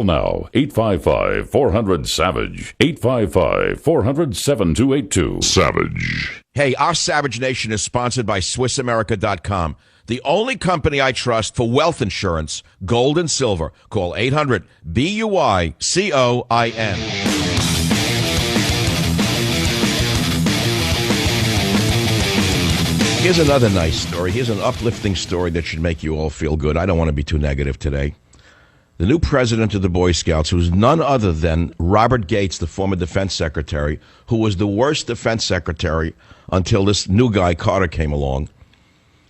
Now, 855-400-SAVAGE. 855-400-7282. SAVAGE. Hey, our Savage Nation is sponsored by SwissAmerica.com, the only company I trust for wealth insurance, gold and silver. Call 800-BUICOIN. Here's another nice story. Here's an uplifting story that should make you all feel good. I don't want to be too negative today. The new president of the Boy Scouts, who's none other than Robert Gates, the former defense secretary, who was the worst defense secretary until this new guy, Carter, came along.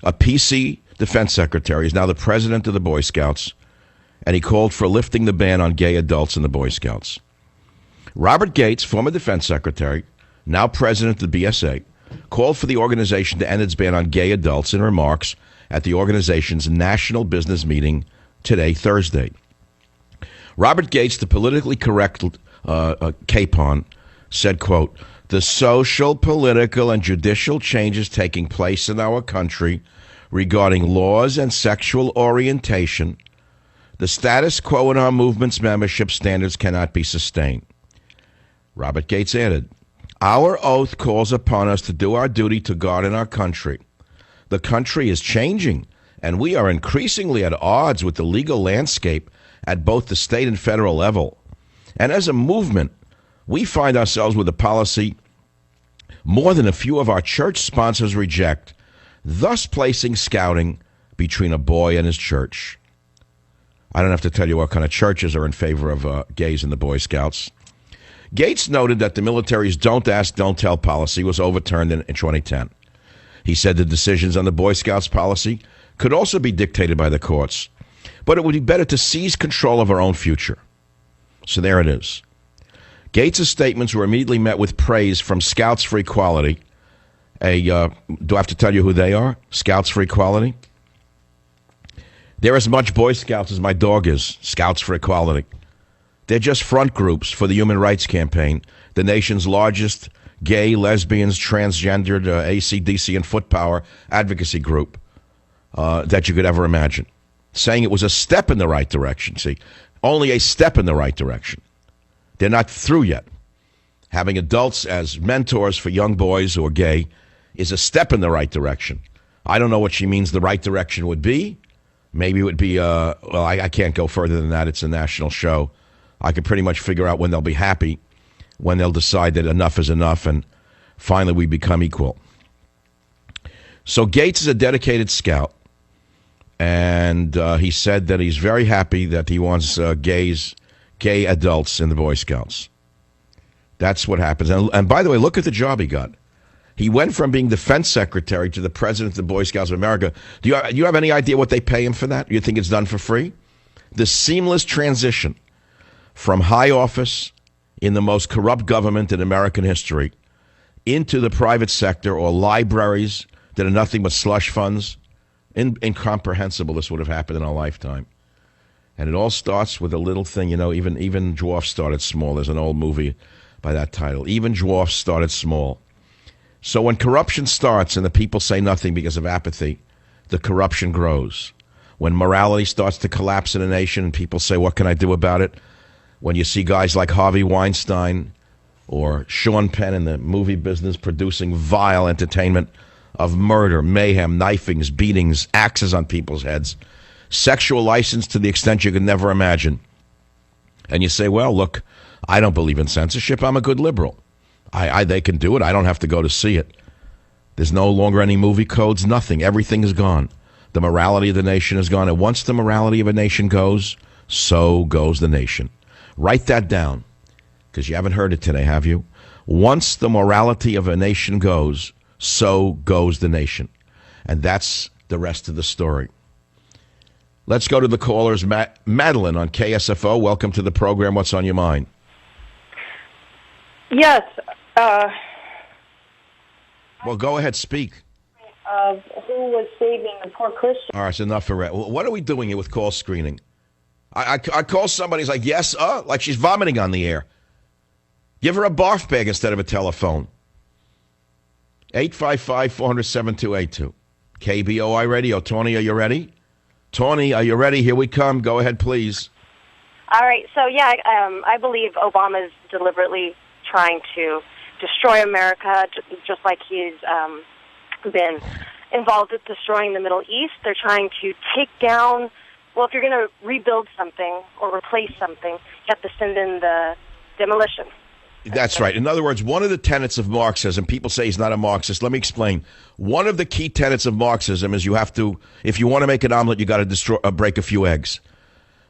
A PC defense secretary is now the president of the Boy Scouts, and he called for lifting the ban on gay adults in the Boy Scouts. Robert Gates, former defense secretary, now president of the BSA, called for the organization to end its ban on gay adults in remarks at the organization's national business meeting today, Thursday. Robert Gates, the politically correct capon, said, quote, "The social, political, and judicial changes taking place in our country regarding laws and sexual orientation, the status quo in our movement's membership standards cannot be sustained." Robert Gates added, "Our oath calls upon us to do our duty to God and our country. The country is changing, and we are increasingly at odds with the legal landscape at both the state and federal level. And as a movement, we find ourselves with a policy more than a few of our church sponsors reject, thus placing scouting between a boy and his church." I don't have to tell you what kind of churches are in favor of gays in the Boy Scouts. Gates noted that the military's don't ask, don't tell policy was overturned in 2010. He said the decisions on the Boy Scouts policy could also be dictated by the courts, but it would be better to seize control of our own future. So there it is. Gates' statements were immediately met with praise from Scouts for Equality. Do I have to tell you who they are? Scouts for Equality? They're as much Boy Scouts as my dog is, Scouts for Equality. They're just front groups for the Human Rights Campaign, the nation's largest gay, lesbians, transgendered, AC/DC, and foot power advocacy group that you could ever imagine. Saying it was a step in the right direction. See, only a step in the right direction. They're not through yet. Having adults as mentors for young boys who are gay is a step in the right direction. I don't know what she means the right direction would be. Maybe it would be, I can't go further than that. It's a national show. I could pretty much figure out when they'll be happy, when they'll decide that enough is enough, and finally we become equal. So Gates is a dedicated scout, and he said that he's very happy that he wants gay adults in the Boy Scouts. That's what happens. And by the way, look at the job he got. He went from being defense secretary to the president of the Boy Scouts of America. Do you have any idea what they pay him for that? You think it's done for free? The seamless transition from high office in the most corrupt government in American history into the private sector or libraries that are nothing but slush funds. Incomprehensible this would have happened in our lifetime. And it all starts with a little thing, even dwarfs started small. There's an old movie by that title. Even dwarfs started small. So when corruption starts and the people say nothing because of apathy, the corruption grows. When morality starts to collapse in a nation and people say, what can I do about it? When you see guys like Harvey Weinstein or Sean Penn in the movie business producing vile entertainment of murder, mayhem, knifings, beatings, axes on people's heads, sexual license to the extent you could never imagine. And you say, well, look, I don't believe in censorship. I'm a good liberal. They can do it. I don't have to go to see it. There's no longer any movie codes, nothing. Everything is gone. The morality of the nation is gone. And once the morality of a nation goes, so goes the nation. Write that down, because you haven't heard it today, have you? Once the morality of a nation goes, so goes the nation. And that's the rest of the story. Let's go to the callers. Madeline on KSFO. Welcome to the program. What's on your mind? Yes. Well, go ahead, speak. Who was saving the poor Christian? All right, it's enough for what are we doing here with call screening? I call somebody, he's like, yes, like she's vomiting on the air. Give her a barf bag instead of a telephone. 855-400-7282. KBOI Radio. Tony, are you ready? Tony, are you ready? Here we come. Go ahead, please. All right. So, yeah, I believe Obama's deliberately trying to destroy America, just like he's been involved with destroying the Middle East. They're trying to take down, well, if you're going to rebuild something or replace something, you have to send in the demolition. That's right. In other words, one of the tenets of Marxism, people say he's not a Marxist. Let me explain. One of the key tenets of Marxism is you have to, if you want to make an omelet, you got to break a few eggs.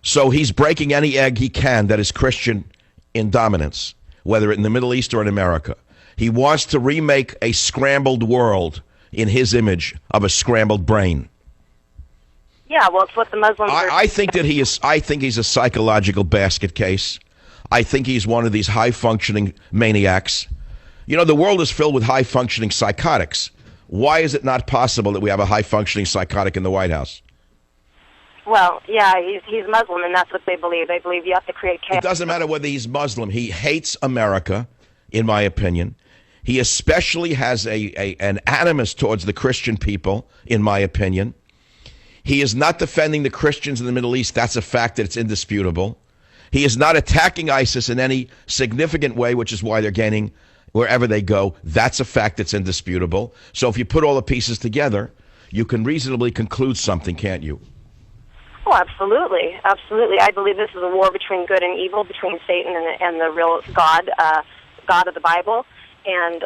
So he's breaking any egg he can that is Christian in dominance, whether in the Middle East or in America. He wants to remake a scrambled world in his image of a scrambled brain. Yeah, well, it's what the Muslims are. I think that I think he's a psychological basket case. I think he's one of these high-functioning maniacs. You know, the world is filled with high-functioning psychotics. Why is it not possible that we have a high-functioning psychotic in the White House? Well, yeah, he's Muslim, and that's what they believe. They believe you have to create chaos. It doesn't matter whether he's Muslim. He hates America, in my opinion. He especially has an animus towards the Christian people, in my opinion. He is not defending the Christians in the Middle East. That's a fact that it's indisputable. He is not attacking ISIS in any significant way, which is why they're gaining wherever they go. That's a fact that's indisputable. So if you put all the pieces together, you can reasonably conclude something, can't you? Oh, absolutely. Absolutely. I believe this is a war between good and evil, between Satan and the real God, God of the Bible. And,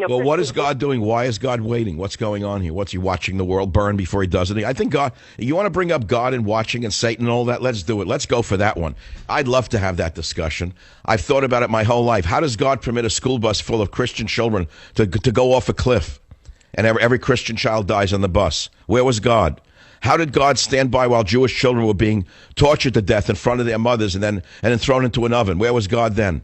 well, what is God doing? Why is God waiting? What's going on here? What's he watching the world burn before he does it? I think God, you want to bring up God and watching and Satan and all that? Let's do it. Let's go for that one. I'd love to have that discussion. I've thought about it my whole life. How does God permit a school bus full of Christian children to go off a cliff and every Christian child dies on the bus? Where was God? How did God stand by while Jewish children were being tortured to death in front of their mothers and then thrown into an oven? Where was God then?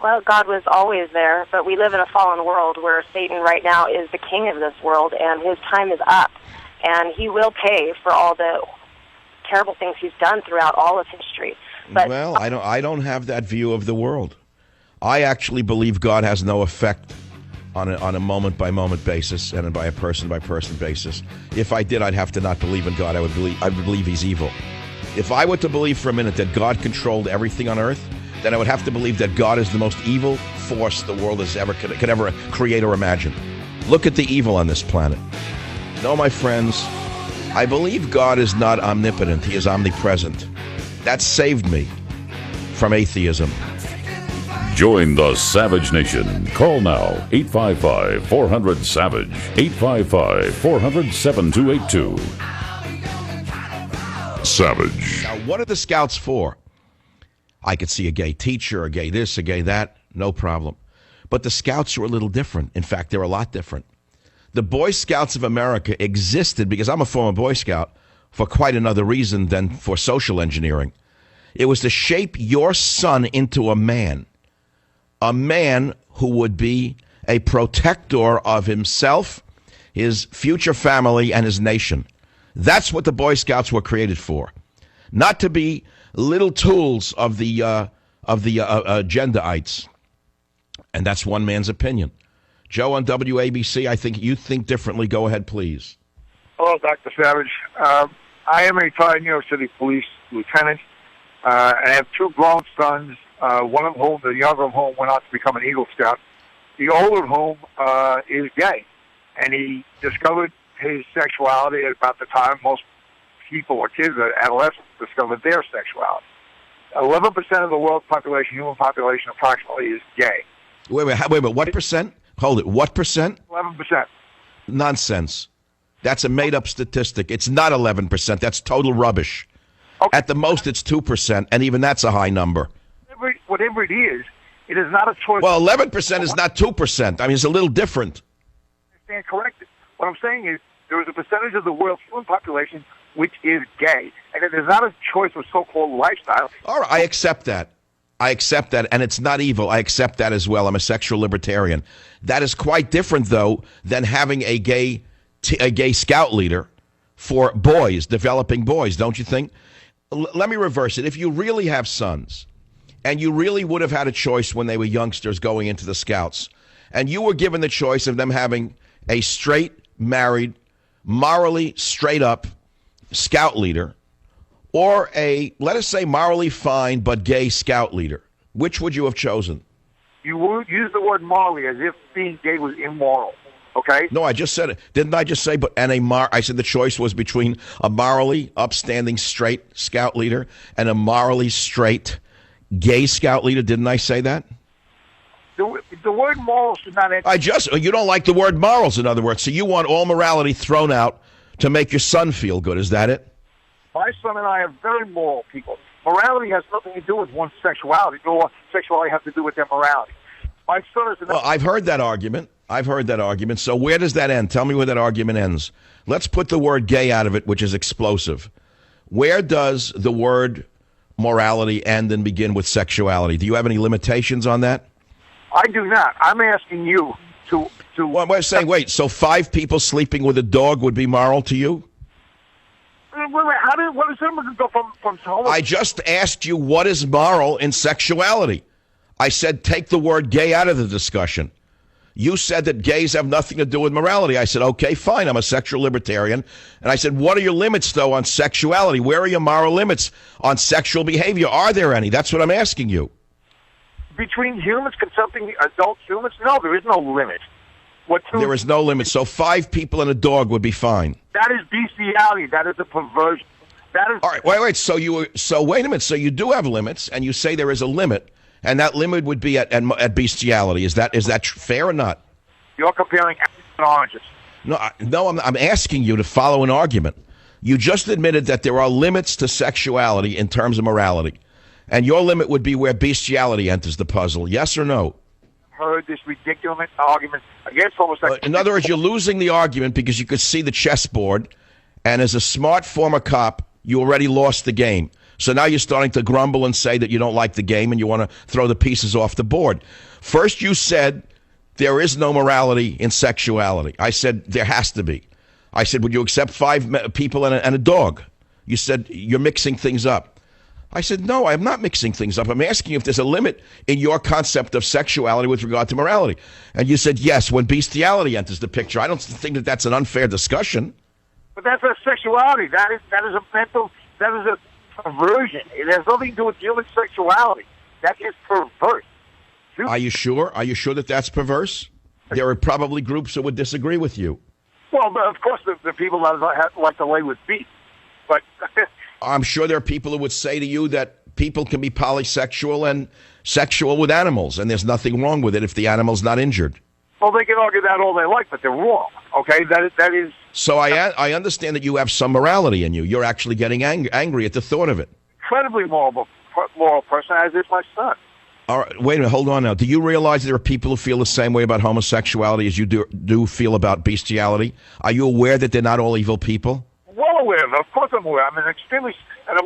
Well, God was always there, but we live in a fallen world where Satan right now is the king of this world, and his time is up. And he will pay for all the terrible things he's done throughout all of history. But well, I don't have that view of the world. I actually believe God has no effect on a moment-by-moment basis and by a person-by-person basis. If I did, I'd have to not believe in God. I would believe he's evil. If I were to believe for a minute that God controlled everything on earth, then I would have to believe that God is the most evil force the world has could ever create or imagine. Look at the evil on this planet. No, my friends, I believe God is not omnipotent. He is omnipresent. That saved me from atheism. Join the Savage Nation. Call now, 855-400-SAVAGE, 855-400-7282. Savage. Now, what are the Scouts for? I could see a gay teacher, a gay this, a gay that, no problem. But the Scouts are a little different. In fact, they're a lot different. The Boy Scouts of America existed, because I'm a former Boy Scout, for quite another reason than for social engineering. It was to shape your son into a man who would be a protector of himself, his future family, and his nation. That's what the Boy Scouts were created for. Not to be little tools of the agendaites. And that's one man's opinion. Joe on WABC, I think you think differently. Go ahead, please. Hello, Dr. Savage. I am a retired New York City police lieutenant. I have two grown sons, one of whom, the younger of whom, went out to become an Eagle Scout. The older of whom is gay, and he discovered his sexuality at about the time most people or kids, adolescents, discovered their sexuality. 11% of the world's population, human population, approximately, is gay. Wait, what percent? Hold it. What percent? 11%. Nonsense. That's a made-up statistic. It's not 11%. That's total rubbish. Okay. At the most, it's 2%, and even that's a high number. Whatever it is not a choice. Well, 11% is not 2%. I mean, it's a little different. I stand corrected. What I'm saying is there is a percentage of the world's human population which is gay, and it is not a choice of so-called lifestyle. All right, I accept that. And it's not evil. I accept that as well. I'm a sexual libertarian. That is quite different, though, than having a gay scout leader for boys, developing boys, don't you think? Let me reverse it. If you really have sons, and you really would have had a choice when they were youngsters going into the Scouts, and you were given the choice of them having a straight, married, morally straight-up scout leader or a, let us say, morally fine but gay scout leader? Which would you have chosen? You would use the word morally as if being gay was immoral. Okay? No, I just said it. Didn't I just say, I said the choice was between a morally upstanding straight scout leader and a morally straight gay scout leader? Didn't I say that? The word moral should not enter. You don't like the word morals, in other words, so you want all morality thrown out to make your son feel good. Is that it? My son and I are very moral people. Morality has nothing to do with one's sexuality, nor sexuality has to do with their morality. My son is... Well, I've heard that argument. So where does that end? Tell me where that argument ends. Let's put the word gay out of it, which is explosive. Where does the word morality end and begin with sexuality? Do you have any limitations on that? I do not. I'm asking you to... Well, we're saying, wait, so 5 people sleeping with a dog would be moral to you? What does someone go from I just asked you what is moral in sexuality. I said take the word gay out of the discussion. You said that gays have nothing to do with morality. I said, okay, fine, I'm a sexual libertarian. And I said, what are your limits, though, on sexuality? Where are your moral limits on sexual behavior? Are there any? That's what I'm asking you. Between humans consulting adult humans? No, there is no limit. There is no limit. So 5 people and a dog would be fine. That is bestiality. That is a perversion. That is... All right, wait. So wait a minute. So you do have limits, and you say there is a limit, and that limit would be at bestiality. Is that fair or not? You're comparing apples and oranges. No, I'm asking you to follow an argument. You just admitted that there are limits to sexuality in terms of morality, and your limit would be where bestiality enters the puzzle. Yes or no? Heard this ridiculous argument against homosexuality. In other words, you're losing the argument because you could see the chessboard, and as a smart former cop, you already lost the game. So now you're starting to grumble and say that you don't like the game and you want to throw the pieces off the board. First, you said there is no morality in sexuality. I said there has to be. I said, would you accept 5 people and a dog? You said you're mixing things up. I said, no, I'm not mixing things up. I'm asking you if there's a limit in your concept of sexuality with regard to morality. And you said, yes, when bestiality enters the picture. I don't think that that's an unfair discussion. But that's not sexuality. That is a mental, that is a perversion. It has nothing to do with human sexuality. That is perverse. Are you sure? Are you sure that that's perverse? There are probably groups that would disagree with you. Well, of course, the people that like to lay with beef. But... I'm sure there are people who would say to you that people can be polysexual and sexual with animals, and there's nothing wrong with it if the animal's not injured. Well, they can argue that all they like, but they're wrong. Okay, that is. So I understand that you have some morality in you. You're actually getting angry at the thought of it. Incredibly moral person, as is my son. All right, wait a minute, hold on now. Do you realize there are people who feel the same way about homosexuality as you do feel about bestiality? Are you aware that they're not all evil people? Well aware of it. Of course I'm aware. I'm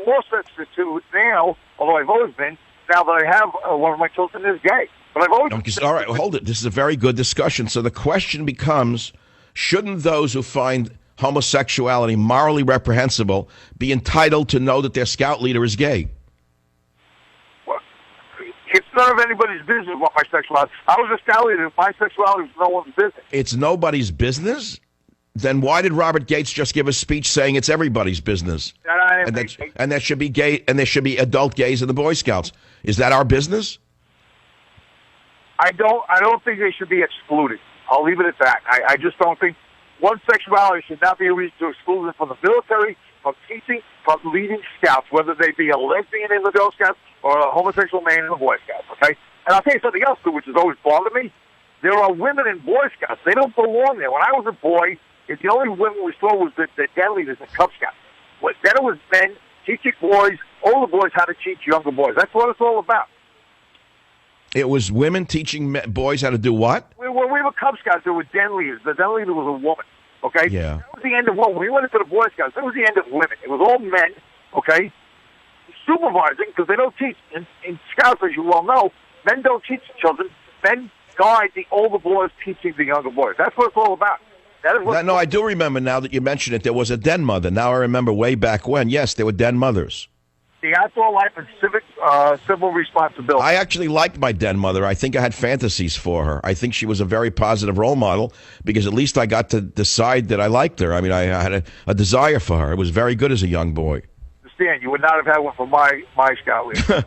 more sensitive to it now, although I've always been, now that I have one of my children is gay. But I've always... All right, hold it. This is a very good discussion. So the question becomes, shouldn't those who find homosexuality morally reprehensible be entitled to know that their scout leader is gay? Well, it's none of anybody's business what my sexuality is. I was a scout leader. My sexuality was no one's business. It's nobody's business? Then why did Robert Gates just give a speech saying it's everybody's business? And there should be gay, and there should be adult gays in the Boy Scouts. Is that our business? I don't think they should be excluded. I'll leave it at that. I just don't think one's sexuality should not be a reason to exclude them from the military, from teaching, from leading scouts, whether they be a lesbian in the Girl Scouts or a homosexual man in the Boy Scouts. Okay, and I'll tell you something else too, which has always bothered me. There are women in Boy Scouts. They don't belong there. When I was a boy, the only women we saw was the den leaders in Cub Scouts. Then it was men teaching boys, older boys, how to teach younger boys. That's what it's all about. It was women teaching boys how to do what? When we were Cub Scouts, there were den leaders. The den leader was a woman, okay? Yeah. That was the end of women. When we went into the Boy Scouts, that was the end of women. It was all men, okay, supervising, because they don't teach. In Scouts, as you well know, men don't teach the children. Men guide the older boys teaching the younger boys. That's what it's all about. No, I do remember now that you mention it. There was a den mother. Now I remember way back when. Yes, there were den mothers. The outdoor life and civil responsibility. I actually liked my den mother. I think I had fantasies for her. I think she was a very positive role model because at least I got to decide that I liked her. I mean, I had a desire for her. It was very good as a young boy. The understand. You would not have had one for my Scout leader.